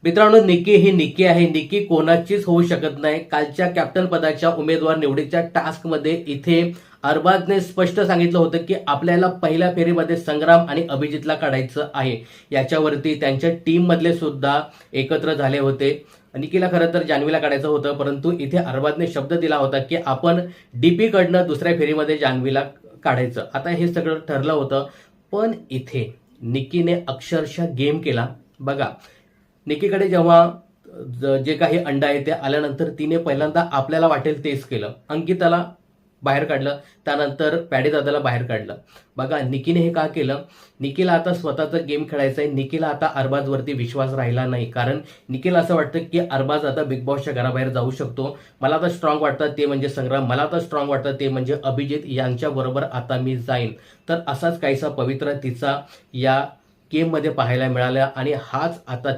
मित्रांनो, निकी ही निकी आहे. निकी कोणाचीच होऊ शकत नाही. कालच्या कॅप्टन पदाच्या उमेदवार निवडीच्या टास्कमध्ये इथे अरबाजने स्पष्ट सांगितलं होतं की आपल्याला पहिल्या फेरीमध्ये संग्राम आणि अभिजितला काढायचं आहे. याच्यावरती त्यांच्या टीम मधले सुद्धा एकत्र झाले होते. निकीला खरं तर जान्हवीला काढायचं होतं, परंतु इथे अरबाजने शब्द दिला होता की आपण डीपी कडनं दुसऱ्या फेरीमध्ये जान्हवीला काढायचं. आता हे सगळं ठरलं होतं, पण इथे निकीने अक्षरशः गेम केला. बघा, निकीकडे जेव्हा जे काही अंड आहे ते आल्यानंतर तिने पहिल्यांदा आपल्याला वाटेल तेच केलं. अंकिताला बाहेर काढलं, त्यानंतर पॅडी दादाला बाहेर काढलं. बघा, निकीने हे का केलं? निकीला आता स्वतःचा गेम खेळायचा आहे. निकीला आता अरबाजवरती विश्वास राहिला नाही, कारण निकीला असं वाटतं की अरबाज आता बिग बॉसच्या घराबाहेर जाऊ शकतो. मला आता स्ट्रॉंग वाटतं ते म्हणजे संग्राम, मला आता स्ट्रॉंग वाटतं ते म्हणजे अभिजित, यांच्याबरोबर आता मी जाईन. तर असाच काहीसा पवित्र तिचा या गेममध्ये पाहायला मिळाला आणि हाच आता